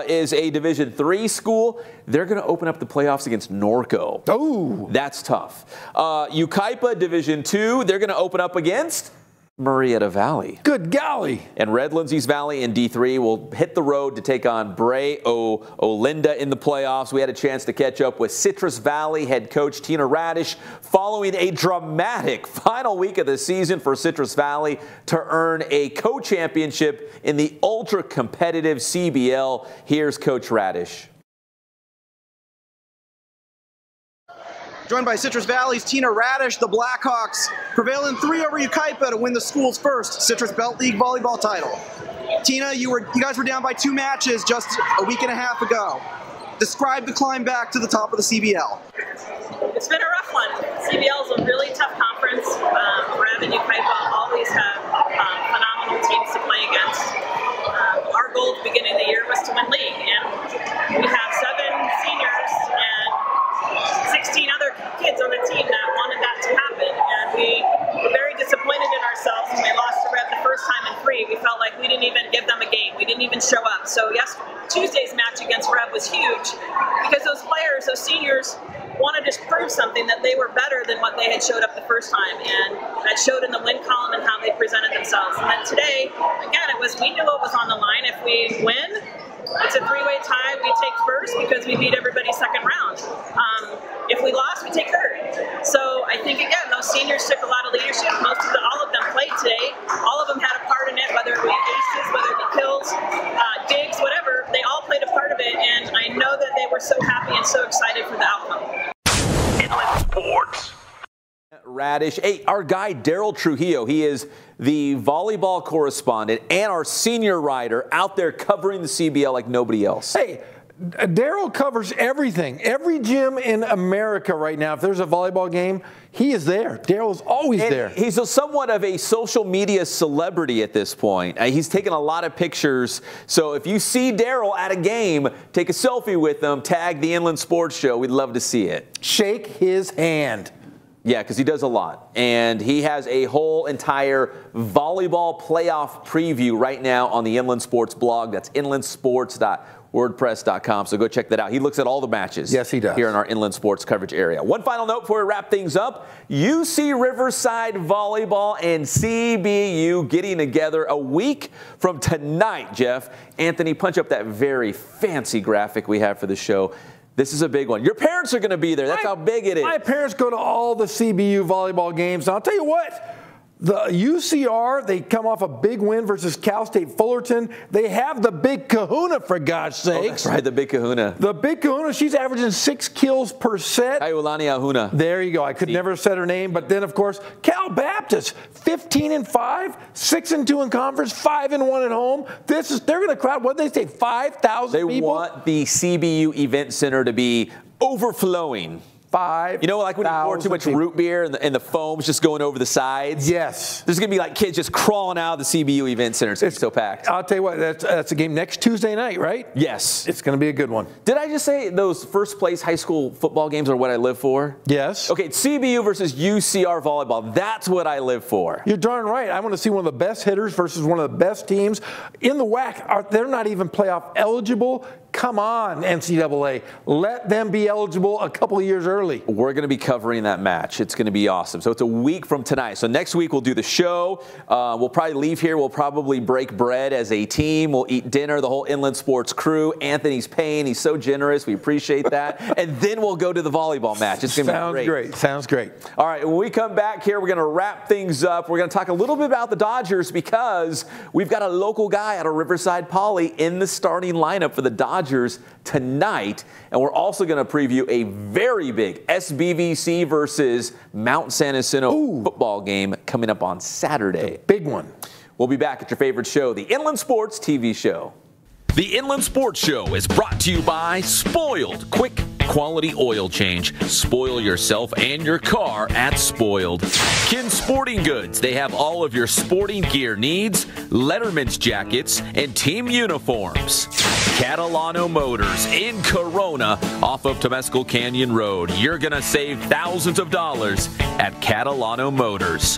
is a Division III school. They're going to open up the playoffs against Norco. Oh, that's tough. Yucaipa, Division II, they're going to open up against Murrieta Valley. Good golly. And Red Lindsay's Valley in D3 will hit the road to take on Bray Olinda in the playoffs. We had a chance to catch up with Citrus Valley head coach Tina Radish following a dramatic final week of the season for Citrus Valley to earn a co-championship in the ultra-competitive CBL. Here's Coach Radish. Joined by Citrus Valley's Tina Radish, the Blackhawks prevail in 3 over Yucaipa to win the school's first Citrus Belt League volleyball title. Tina, you guys were down by 2 matches just a week and a half ago. Describe the climb back to the top of the CBL. It's been a rough one. CBL is a really tough conference. Rev and Yucaipa always have phenomenal teams to play against. Our goal at the beginning of the year was to win league, and we have 7 seniors and 16 other kids on the team that wanted that to happen, and we were very disappointed in ourselves when we lost to Rev the first time in 3. We felt like we didn't even give them a game. We didn't even show up. So Tuesday's match against Rev was huge because those players, those seniors, wanted to prove something, that they were better than what they had showed up the first time, and that showed in the win column and how they presented themselves. And then today, again, we knew what was on the line. If we win, it's a 3-way tie. We take first because we beat everybody second round. If we lost, we take third. So I think, again, those seniors took a lot of leadership. All of them played today. All of them had a part in it, whether it be aces, whether it be kills, digs, whatever. They all played a part of it, and I know that they were so happy and so excited for the outcome. Sports. Radish. Hey, our guy Daryl Trujillo, he is the volleyball correspondent and our senior writer out there covering the CBL like nobody else. Hey, Daryl covers everything. Every gym in America right now, if there's a volleyball game, he is there. Daryl's always there. He's somewhat of a social media celebrity at this point. He's taken a lot of pictures. So if you see Daryl at a game, take a selfie with him, tag the Inland Sports Show. We'd love to see it. Shake his hand. Yeah, because he does a lot. And he has a whole entire volleyball playoff preview right now on the Inland Sports blog. That's inlandsports.wordpress.com. So go check that out. He looks at all the matches. Yes, he does. Here in our Inland Sports coverage area. One final note before we wrap things up. UC Riverside Volleyball and CBU getting together a week from tonight, Jeff. Anthony, punch up that very fancy graphic we have for the show. This is a big one. Your parents are going to be there. That's how big it is. My parents go to all the CBU volleyball games. And I'll tell you what, the UCR, they come off a big win versus Cal State Fullerton. They have the big kahuna, for God's sakes. Oh, that's right, the big kahuna. The big kahuna, she's averaging 6 kills per set. Kaiulani Ahuna. There you go. I could never have said her name. But then, of course, Cal Baptist, 15-5, 6-2 in conference, 5-1 at home. They're going to crowd, what did they say, 5,000 people? They want the CBU Event Center to be overflowing. You know, like when you pour too much root beer and the foam's just going over the sides? Yes. There's going to be like kids just crawling out of the CBU Event Center. It's so packed. I'll tell you what, that's a game next Tuesday night, right? Yes. It's going to be a good one. Did I just say those first place high school football games are what I live for? Yes. Okay, CBU versus UCR volleyball. That's what I live for. You're darn right. I want to see one of the best hitters versus one of the best teams. In the WAC, they're not even playoff eligible. Come on, NCAA. Let them be eligible a couple of years early. We're going to be covering that match. It's going to be awesome. So it's a week from tonight. So next week we'll do the show. We'll probably leave here. We'll probably break bread as a team. We'll eat dinner, the whole Inland Sports crew. Anthony's paying. He's so generous. We appreciate that. And then we'll go to the volleyball match. It's going to be great. Sounds great. All right, when we come back here, we're going to wrap things up. We're going to talk a little bit about the Dodgers because we've got a local guy out of Riverside Poly in the starting lineup for the Dodgers tonight, and we're also going to preview a very big SBVC versus Mount San Jacinto football game coming up on Saturday. Big one. We'll be back at your favorite show, the Inland Sports TV show. The Inland Sports Show is brought to you by Spoiled. Quick, quality oil change. Spoil yourself and your car at Spoiled. Kin Sporting Goods. They have all of your sporting gear needs, Letterman's jackets, and team uniforms. Catalano Motors in Corona off of Temescal Canyon Road. You're going to save thousands of dollars at Catalano Motors.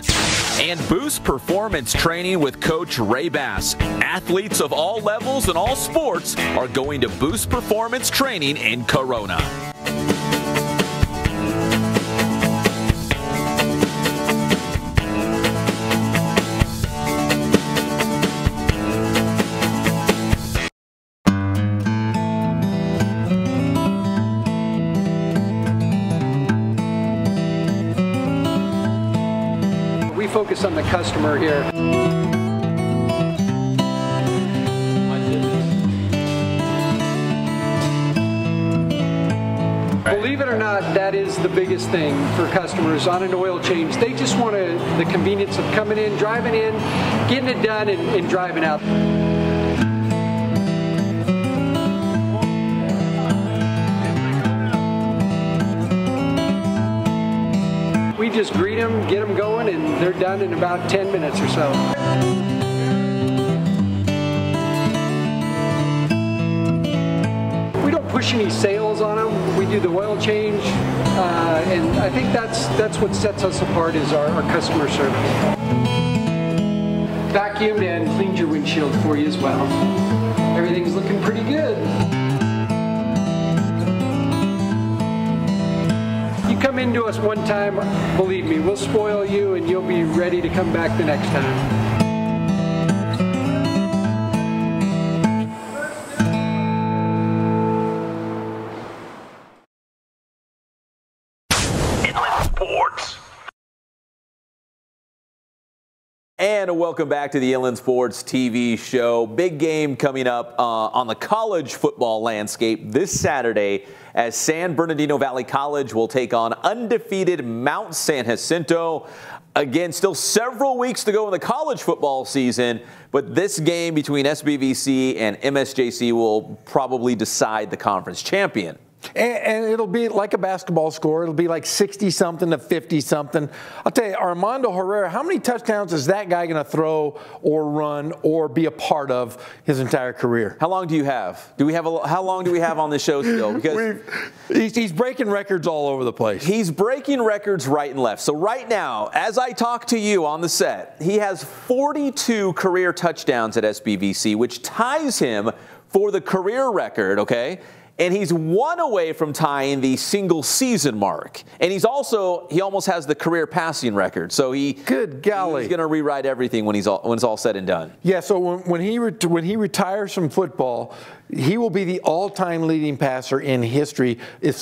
And Boost Performance Training with Coach Ray Bass. Athletes of all levels and all sports are going to Boost Performance Training in Corona. Focus on the customer here. Believe it or not, that is the biggest thing for customers on an oil change. They just want the convenience of coming in, driving in, getting it done, and driving out. We just greet them, get them going, and they're done in about 10 minutes or so. We don't push any sales on them. We do the oil change, and I think that's what sets us apart is our customer service. Vacuumed and cleaned your windshield for you as well. Everything's looking pretty good. Come into us one time, believe me, we'll spoil you and you'll be ready to come back the next time. And welcome back to the Inland Sports TV show. Big game coming up on the college football landscape this Saturday as San Bernardino Valley College will take on undefeated Mount San Jacinto. Again, still several weeks to go in the college football season, but this game between SBVC and MSJC will probably decide the conference champion. And it'll be like a basketball score. It'll be like 60-something to 50-something. I'll tell you, Armando Herrera, how many touchdowns is that guy going to throw or run or be a part of his entire career? How long do you have? How long do we have on this show still? Because he's breaking records all over the place. He's breaking records right and left. So right now, as I talk to you on the set, he has 42 career touchdowns at SBVC, which ties him for the career record, okay? And he's one away from tying the single season mark. And he almost has the career passing record. So good golly, he's going to rewrite everything when it's all said and done. Yeah, so when he retires from football, he will be the all-time leading passer in history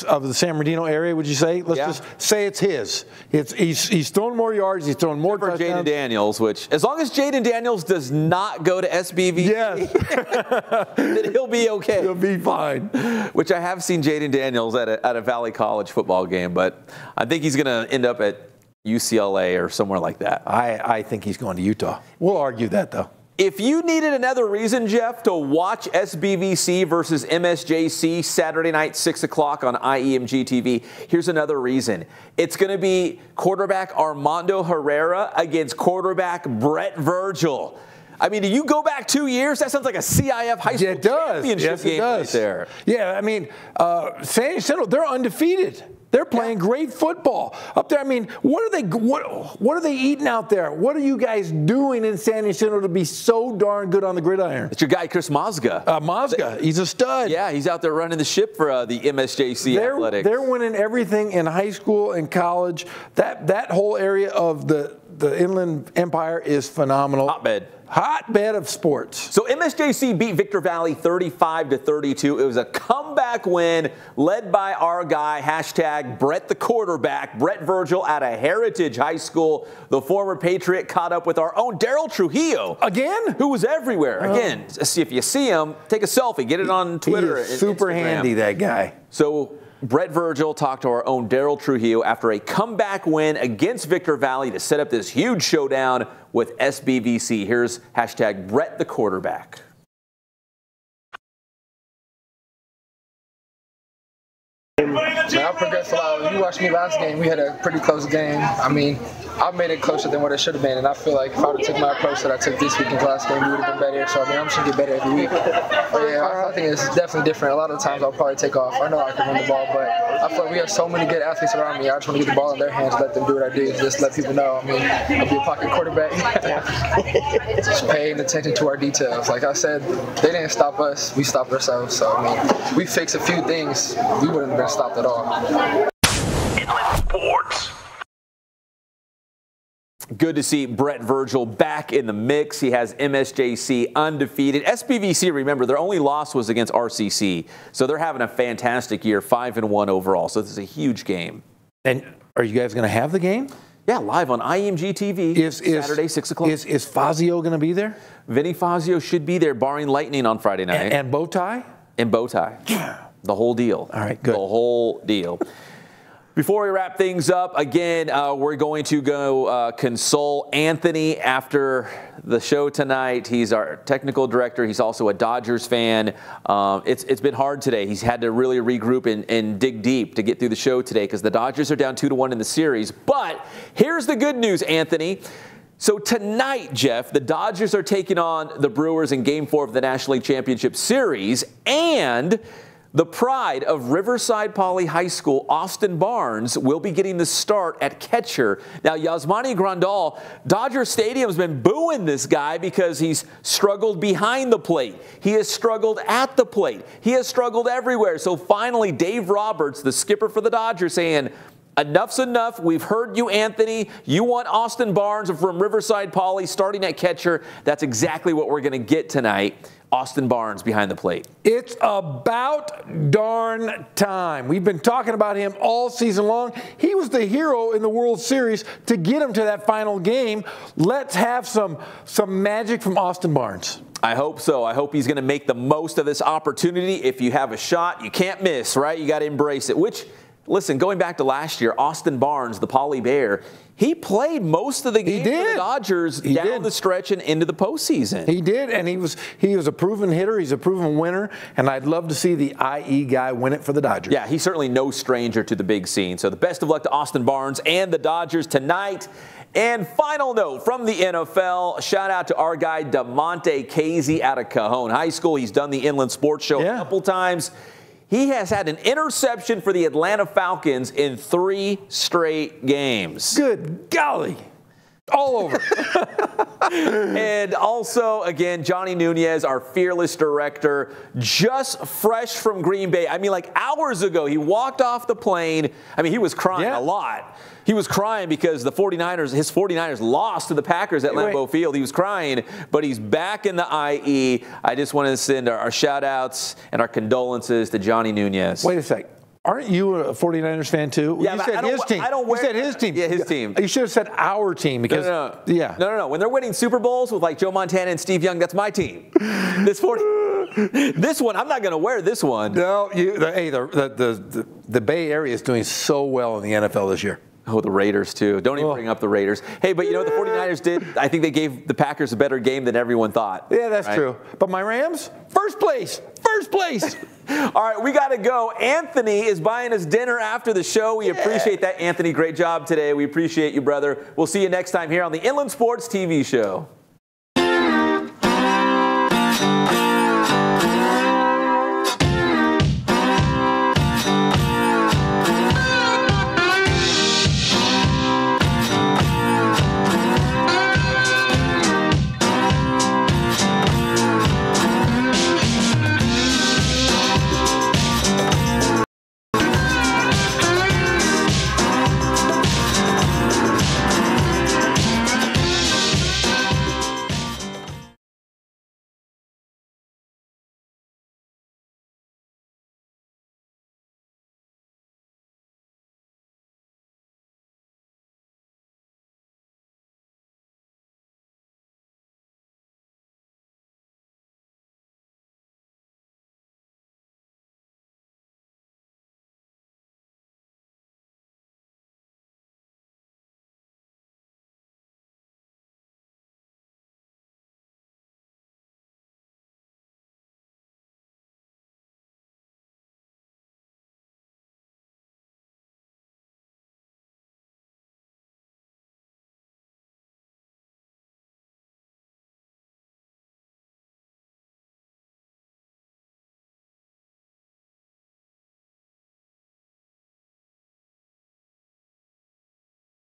of the San Bernardino area, would you say? Let's just say it's his. He's thrown more yards, he's thrown more touchdowns. Jaden Daniels, which, as long as Jaden Daniels does not go to SBV, then he'll be okay. He'll be fine. Which I have seen Jaden Daniels at a Valley College football game, but I think he's going to end up at UCLA or somewhere like that. I think he's going to Utah. We'll argue that, though. If you needed another reason, Jeff, to watch SBVC versus MSJC Saturday night, 6 o'clock on IEMG TV, here's another reason. It's going to be quarterback Armando Herrera against quarterback Brett Virgil. I mean, do you go back 2 years? That sounds like a CIF high school championship game right there. Yeah, I mean, San Jacinto, they're undefeated. They're playing great football up there. I mean, what are they eating out there? What are you guys doing in San Jacinto to be so darn good on the gridiron? It's your guy, Chris Mazga. Mazga, he's a stud. Yeah, he's out there running the ship for the MSJC Athletics. They're winning everything in high school and college. That whole area of the Inland Empire is phenomenal. Hotbed of sports. So MSJC beat Victor Valley 35-32. It was a comeback win led by our guy, hashtag Brett the quarterback, Brett Virgil out of Heritage High School. The former Patriot caught up with our own Daryl Trujillo. Again? Who was everywhere. Again, if you see him, take a selfie. Get it on Twitter. He is super handy, that guy. So Brett Virgil talked to our own Daryl Trujillo after a comeback win against Victor Valley to set up this huge showdown with SBVC. Here's hashtag Brett the quarterback. I've progressed a lot. You watched me last game. We had a pretty close game. I mean, I've made it closer than what it should have been, and I feel like if I would have took my approach that I took this week in the last game, we would have been better. So, I mean, I'm just going to get better every week. But, yeah, I think it's definitely different. A lot of the times I'll probably take off. I know I can run the ball, but I feel like we have so many good athletes around me. I just want to get the ball in their hands, let them do what I do, just let people know. I mean, I'll be a pocket quarterback. Just paying attention to our details. Like I said, they didn't stop us. We stopped ourselves. So, I mean, we fixed a few things. We wouldn't have been stopped at all. Inland Sports. Good to see Brett Virgil back in the mix. He has MSJC undefeated. SBVC, remember, their only loss was against RCC. So they're having a fantastic year, 5-1 overall. So this is a huge game. And are you guys going to have the game? Yeah, live on IMG TV Saturday, 6 o'clock. Is Fazio going to be there? Vinny Fazio should be there, barring lightning on Friday night. And Bowtie? And Bowtie. The whole deal. All right, good. The whole deal. Before we wrap things up, again, we're going to go console Anthony after the show tonight. He's our technical director. He's also a Dodgers fan. It's been hard today. He's had to really regroup and dig deep to get through the show today because the Dodgers are down 2-1 in the series. But here's the good news, Anthony. So tonight, Jeff, the Dodgers are taking on the Brewers in Game 4 of the National League Championship Series, and the pride of Riverside Poly High School, Austin Barnes, will be getting the start at catcher. Now, Yasmani Grandal, Dodger Stadium's been booing this guy because he's struggled behind the plate. He has struggled at the plate. He has struggled everywhere. So finally, Dave Roberts, the skipper for the Dodgers, saying, Enough's enough. We've heard you, Anthony. You want Austin Barnes from Riverside Poly starting at catcher. That's exactly what we're going to get tonight. Austin Barnes behind the plate. It's about darn time. We've been talking about him all season long. He was the hero in the World Series to get him to that final game. Let's have some magic from Austin Barnes. I hope so. I hope he's going to make the most of this opportunity. If you have a shot, you can't miss, right? You got to embrace it. Which, listen, going back to last year, Austin Barnes, the Poly Bear, he played most of the game for the Dodgers down the stretch and into the postseason. He did, and he was a proven hitter. He's a proven winner, and I'd love to see the IE guy win it for the Dodgers. Yeah, he's certainly no stranger to the big scene. So the best of luck to Austin Barnes and the Dodgers tonight. And final note from the NFL, shout out to our guy DeMonte Casey out of Cajon High School. He's done the Inland Sports Show a couple times. He has had an interception for the Atlanta Falcons in 3 straight games. Good golly. All over. And also, again, Johnny Nunez, our fearless director, just fresh from Green Bay. I mean, like hours ago, he walked off the plane. I mean, he was crying a lot. He was crying because his 49ers lost to the Packers at Lambeau Field. He was crying, but he's back in the IE. I just wanted to send our shout-outs and our condolences to Johnny Nunez. Wait a sec. Aren't you a 49ers fan too? Yeah, you said his team. You said his team. Yeah, his team. You should have said our team because No. When they're winning Super Bowls with like Joe Montana and Steve Young, that's my team. This one, I'm not going to wear this one. No, the Bay Area is doing so well in the NFL this year. Oh, the Raiders, too. Don't even bring up the Raiders. Hey, but you know what the 49ers did? I think they gave the Packers a better game than everyone thought. Yeah, that's true. But my Rams, first place. First place. All right, we got to go. Anthony is buying us dinner after the show. We appreciate that, Anthony. Great job today. We appreciate you, brother. We'll see you next time here on the Inland Sports TV Show.